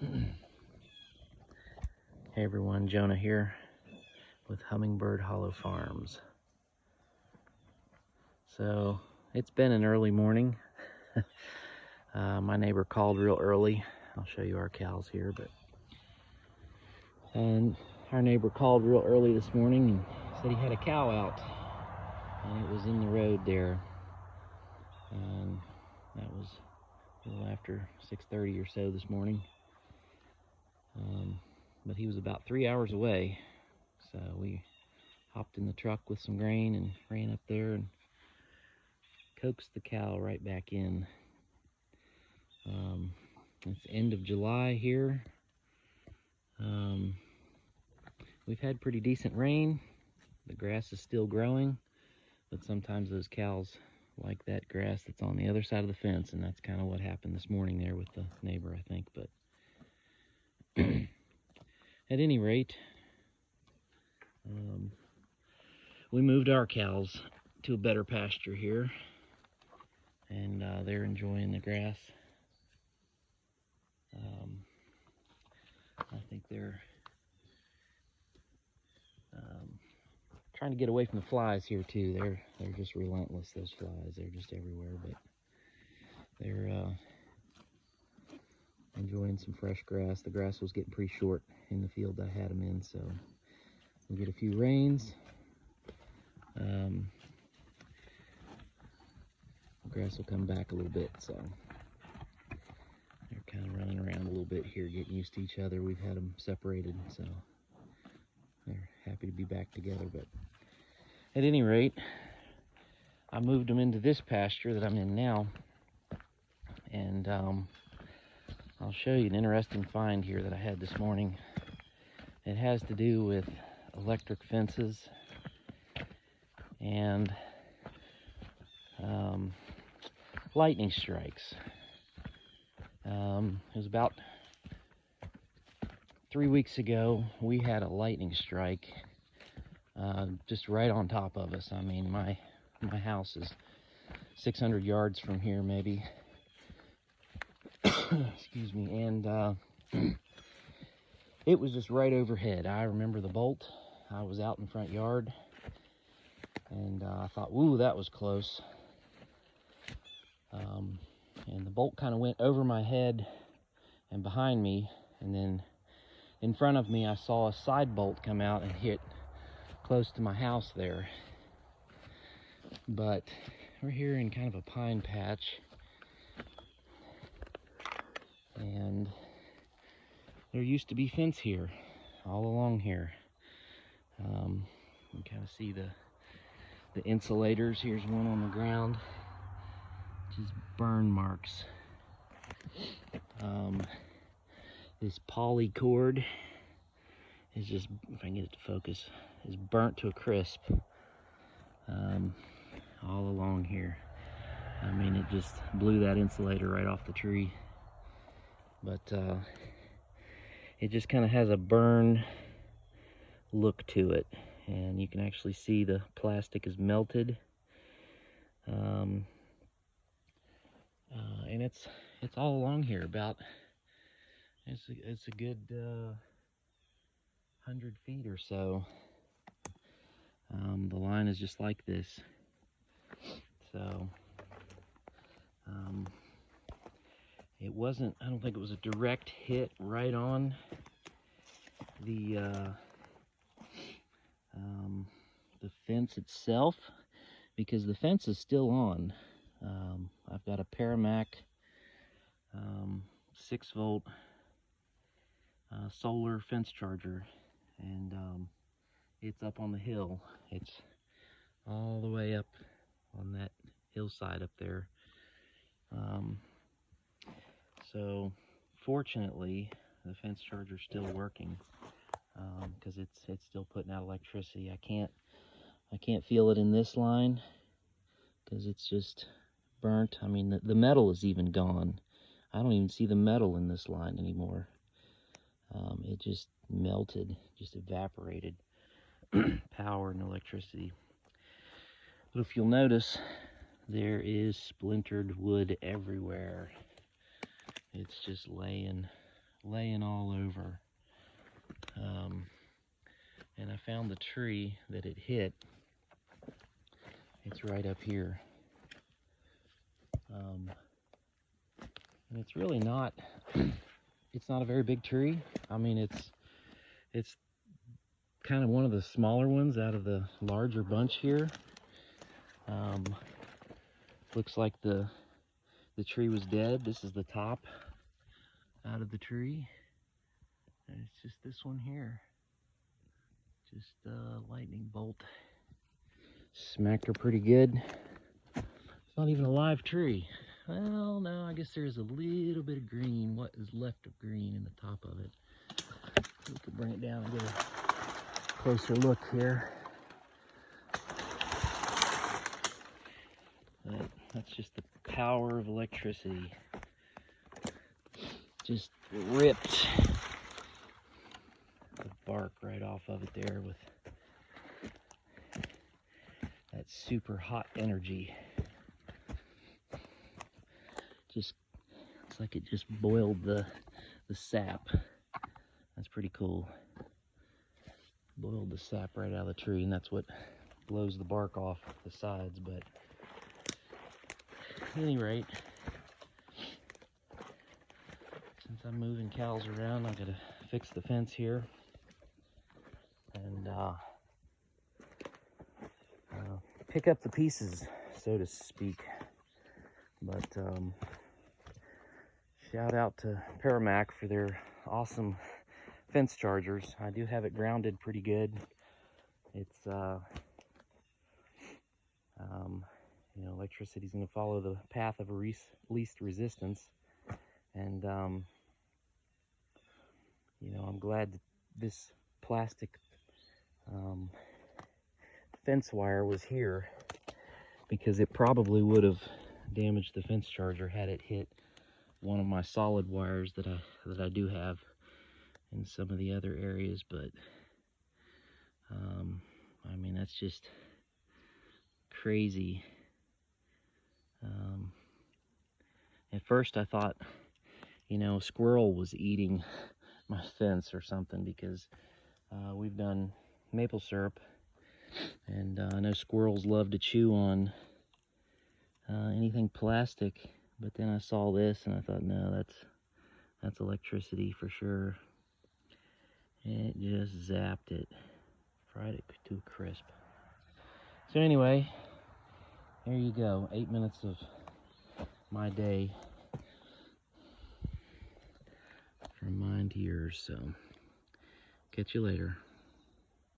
Hey everyone, Jonah here with Hummingbird Hollow Farms. So it's been an early morning. My neighbor called real early. I'll show you our cows here, and our neighbor called real early this morning and said he had a cow out, and it was in the road there, and that was a little after 6:30 or so this morning. But he was about 3 hours away, so we hopped in the truck with some grain and ran up there and coaxed the cow right back in. It's end of July here. We've had pretty decent rain. The grass is still growing, but sometimes those cows like that grass that's on the other side of the fence, and that's kind of what happened this morning there with the neighbor, I think. But at any rate, we moved our cows to a better pasture here, and they're enjoying the grass. I think they're trying to get away from the flies here too. They're just relentless, those flies. They're just everywhere, but they're enjoying some fresh grass. The grass was getting pretty short in the field I had them in, so we'll get a few rains. The grass will come back a little bit, so they're kind of running around a little bit here, getting used to each other. We've had them separated, so they're happy to be back together. But at any rate, I moved them into this pasture that I'm in now, and I'll show you an interesting find here that I had this morning. It has to do with electric fences and lightning strikes. It was about 3 weeks ago. We had a lightning strike just right on top of us. I mean, my house is 600 yards from here, maybe. Excuse me. And it was just right overhead. I remember the bolt. I was out in the front yard, and I thought, ooh, that was close. And the bolt kind of went over my head and behind me, and then in front of me I saw a side bolt come out and hit close to my house there. But we're here in kind of a pine patch, and there used to be fence here all along here. You can kind of see the insulators. Here's one on the ground, just burn marks. This poly cord is just, if I can get it to focus, is burnt to a crisp all along here. I mean, it just blew that insulator right off the tree. But it just kind of has a burn look to it, and you can actually see the plastic is melted. And it's all along here. About it's a good 100 feet or so. The line is just like this. So it wasn't, I don't think it was a direct hit right on the fence itself, because the fence is still on. I've got a Paramac 6-volt solar fence charger, and it's up on the hill. It's all the way up on that hillside up there. So fortunately, the fence charger's still working, because it's still putting out electricity. I can't feel it in this line because it's just burnt. I mean, the metal is even gone. I don't even see the metal in this line anymore. It just melted, just evaporated. Power and electricity. But if you'll notice, there is splintered wood everywhere. It's just laying laying all over. And I found the tree that it hit. It's right up here. And it's really not, it's not a very big tree. I mean, it's kind of one of the smaller ones out of the larger bunch here. Looks like the tree was dead. This is the top out of the tree. And it's just this one here. Just a lightning bolt. Smacked her pretty good. It's not even a live tree. Well, no, I guess there's a little bit of green, what is left of green in the top of it. We could bring it down and get a closer look here. But that's just the power of electricity. Just ripped the bark right off of it there with that super hot energy. Just, it's like it just boiled the sap. That's pretty cool. Boiled the sap right out of the tree, and that's what blows the bark off the sides. But at any rate, since I'm moving cows around, I gotta fix the fence here and pick up the pieces, so to speak. But shout out to Paramac for their awesome fence chargers. I do have it grounded pretty good. It's you know, electricity's going to follow the path of least resistance, and you know, I'm glad that this plastic fence wire was here, because it probably would have damaged the fence charger had it hit one of my solid wires that I do have in some of the other areas. But I mean, that's just crazy. At first I thought, you know, a squirrel was eating my fence or something, because we've done maple syrup, and I know squirrels love to chew on anything plastic. But then I saw this and I thought, no, that's electricity for sure. And it just zapped it, fried it to a crisp. So anyway, there you go, 8 minutes of my day from mine to yours. So catch you later.